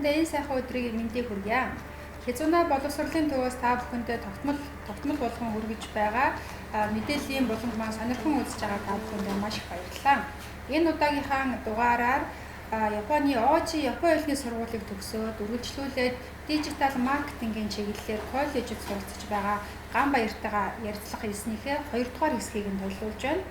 бүхэндээ энэ сайхан өдрийн мэндийг хүргье. Хязуунаа боловсролын төвөөс та бүхэндээ тогтмол болгон хүргэж байгаа мэдээллийн буланг маань сонирхон үзэж байгаа та бүхэндээ маш их баярлалаа. Энэ удаагийнхаа дугаараар Японы Ожи Японы хэлний сургуулийг төгсөөд үргэлжлүүлээд дижитал маркетингийн чиглэлээр коллежид суралцж байгаа Ганбаяртайгаа ярилцлага хийснийхээ 2 дугаар хэсгийг нь төлөвлөж байна.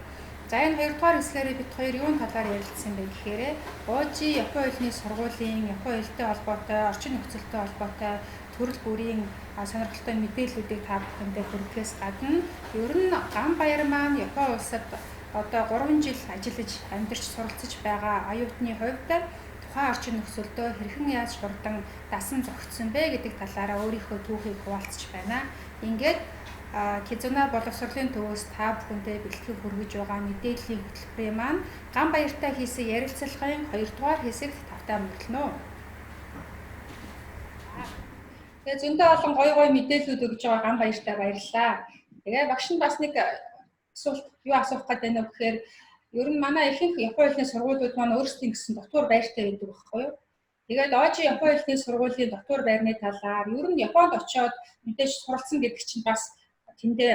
За энэ 2 дугаар хэсгээр бид хоёр юун талаар ярилцсан бэ гэхээр Ожи Японы хэлний сургуулийн Японы хэлтэй холбоотой, орчин нөхцөлтэй холбоотой төрөл бүрийн сонирхолтой мэдээллүүдийг та бүхэндээ хүргэхээс гадна ер нь Ганбаяр маань Японы улсад одоо 3 жил ажиллаж амьдарч суралцж байгаа оюутны хувьд тухайн орчин нөхцөлдөө хэрхэн яаж хурдан дасан зохицсон бэ гэдэг талаараа өөрийнхөө түүхийг хуваалцж байна. Ингээд Хязуунаа боловсролын төвөөс та бүхэндээ бэлтгэх хүргэж байгаа мэдээллийн хөтөлбөрийн маань Ганбаяртай хийсэн ярилцлагын 2 дугаар хэсэгт тавтаа мөрлөнө. Тэгээ зөндөө олон гоё мэдээллүүд өгж байгаа Ганбаяртай баярлалаа. Тэгээ багш нь бас нэг асуух гэдэг нь гэхээр ер нь манай ихэнх Японы хэлний сургуулиуд маань өөрсдийн гэсэн дотор байртай байдаг байхгүй юу? Тэгээд Ожи Японы хэлний сургуулийн дотор байрны талаар ер нь Японд очиод мэдээж суралцсан гэдэг чинь бас тэндээ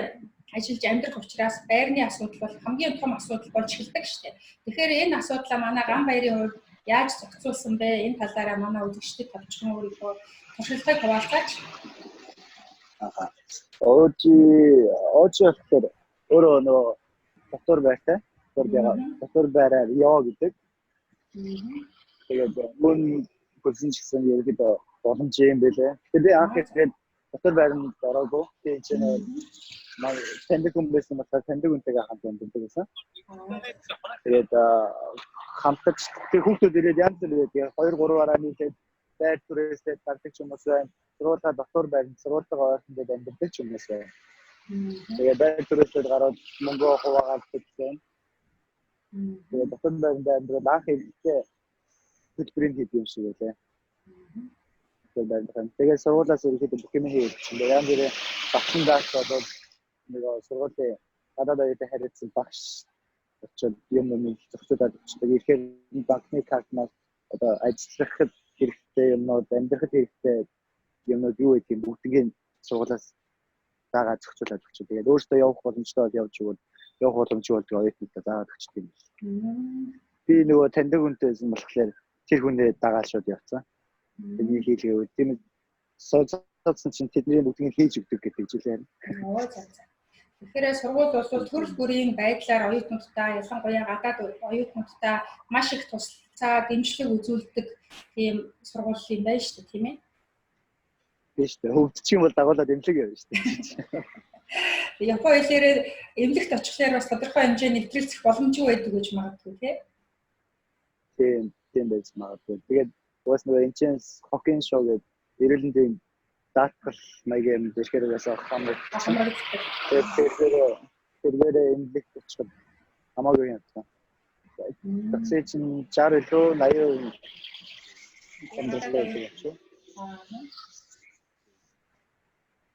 ажиллаж амьдрах учраас байрны асуудал бол хамгийн том асуудал болж эхэлдэг шүү дээ. Тэгэхээр энэ асуудлаа манай Ганбаярын хувьд яаж зохицуулсан бэ? Энэ талаараа манай үзэгчдэд товчхон өөрийнхөө туршлагыг хуваалцаач. Ожи болохоор өөрөө нөгөө дотор байртай. Дотор байраар яа гэдэг. Тэгээд мөн гүрсэн ч гэсэн ерөөдөө боломж юм байлээ. Тэгээд анх ихтэй дотор байранд ороогүй. Тэгээд чинь маань тэндэг хүн байсан болохоор тэндэг үнтэйгээ хамт амьдардаг гэсэн. Тэгээд хамтдагч хүүхдүүд ирээд янз бүр тэгээд 2-3-аараа нийлээд байр түрээсээ гардаг ч юм уу байна. Сургуулаа дотор байранд сургуультайгаа ойртонд амьдардаг ч юм уу байна. Тэгээд байр түрээсээ гараад мөнгө хуваагаад гэсэн. Тэгээд дотор байранд амьдрал анх ихтэй хөтөлбөрийн хэд юм шиг байлаа. Тэгээд сургуулаас ирэхэд бүх юм хийчихсэн. Янз бүрийн багшин дааш болоод нэг сургуулийн гадаад оюутан харилцсан багш очоод юм зөвхөдөө очдог. Ихээр банкны картнаас одоо ажиллахад хэрэгтэй юмнууд, амьдрахад хэрэгтэй юмнууд юу гэдэг юм бүгднийг сургуулаас дагаад зөвхөдөө өгч. Тэгээд өөртөө явах боломжтой бол явж өгөөд явах боломжгүй бол оюутнуудаа дагаад өгч тийм. Би нөгөө таньдаг хүнтэйсэн болохоор тэр хүнээ дагаад шууд явцсан. Тэний хийлгээ тийм соцсон чинь тэдний бүгдийг хийж өгдөг гэдэг жилээр. Тэгэхээр сургууль бол төрөл бүрийн байдлаар оюутнуудтай, ялангуяа гадаад оюутнуудтай маш их туслалцаа, дэмжлэг үзүүлдэг тийм сургууль юм байна шүү дээ, тийм ээ? Тийм шүү дээ. Хөвдчих юм бол дагуулад эмнэлэг явна шүү дээ. Японы хэлээр эмнэлэгт очихлаар бас тодорхой хэмжээний нэвтрүүлэх боломжгүй байдаг гэж магадгүй тийм байж магадгүй. Тэгээд бас нөгөө энэчээс хоккейн шоу гэдэг эрүүл мэндийн даатгал маягийн дэшгэрээс хамраг. Тэгээд эмнэлэгт очиход хамаагүй юм байна. Такси чинь 60 илүү 80% хэмжээтэй явчих.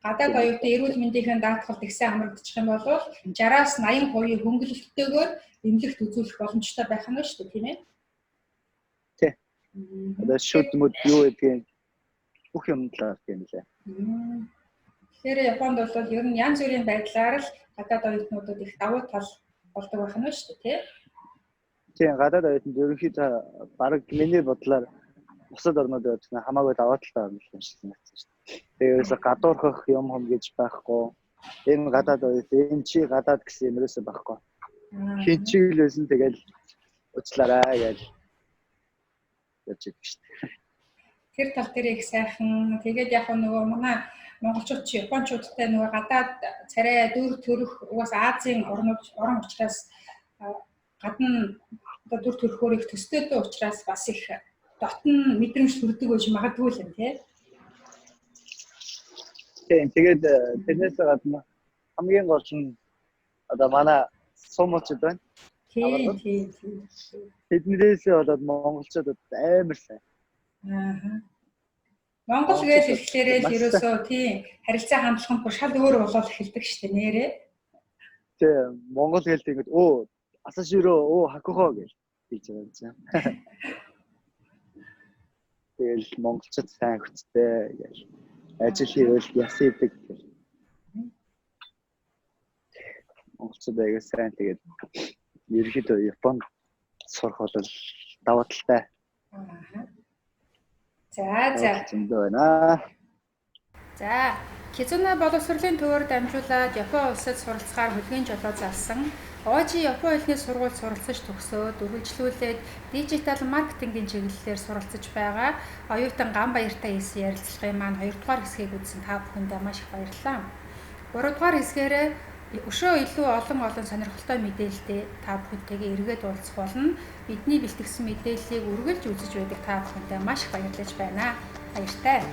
Гадаад оюутны эрүүл мэндийн даатгалд ихсэн хамрагдчих юм бол 60-аас 80% хөнгөлөлттэйгээр эмнэлэгт үзүүлэх боломжтой байх нь шүү дээ, тийм ээ? Тийм. Одоо шууд мод юу гэдгийг бүх юм талаар тийм лээ. Тэгэхээр Японд бол ер нь янз бүрийн байдлаар л гадаад оюутнуудад их давуу тал болдог байх нь шүү дээ, тийм. Гадаад оюутнууд ерөнхийдөө бараг миний бодлоор бусад орнуудад хамаагүй даваа талтай орно юм шиг санагдсан шүү дээ. Тэгээд гадуурхах юм гэж байхгүй. Энэ гадаад оюутан, энэ чи гадаад гэсэн юм ерөөсөй байхгүй. Хин чиглэлсэн тэгэл уучлаарай гэж ярьж байдаг шүү дээ. Тэр тал дээр их сайхан. Тэгээд яг нөгөө манай монголчууд чи японочдтай нөгөө гадаад царай дүр төрх угаас Азийн орн учраас гадна дүр төрхөөр их төстэй учраас бас их дотн мэдрэмж төрдөг байж магадгүй л юм тий. Тэгээд тэрнээс гадна хамгийн гол нь одоо манай сумчууд байна. Тийм. Тэднээс болоод монголчуудад амар сайн. Монгол гэж хэлэхлээрээ л ерөөсөө тийм харилцаа хандлагын шал өөр болоод эхэлдэг шүү дээ нэрээ. Тийм. Монгол хэлдэг ингээд асаширо хакухо гэж хэлж байгаа юм. Тэгэл монголчууд сайн хүчтэй гэж ажил хийвэл яс идэг. Монголчууд аяга сайн тэгээд ерөнхийдөө Японд сурах бол даваа талтай. За. Зөндөө байна. За, Кизуна боловсролын төвөөр дамжуулаад Япон улсад суралцахаар хөлгийн жолоо залсан. Ожи Япон хэлний сургуульд суралцаж төгсөөд үргэлжлүүлээд дижитал маркетингийн чиглэлээр суралцаж байгаа. Оюутан Ганбаяртай хэлсэн ярилцлагын маань 2 дугаар хэсгийг үзсэн та бүхэндээ маш их баярлалаа. 3 дугаар хэсгээрээ өшөө илүү олон сонирхолтой мэдээлэлтэй та бүхэнтэйгээ эргээд уулзах болно. Бидний бэлтгэсэн мэдээллийг үргэлж үзэж байдаг та бүхэндээ маш их баярлаж байна. Баяртай.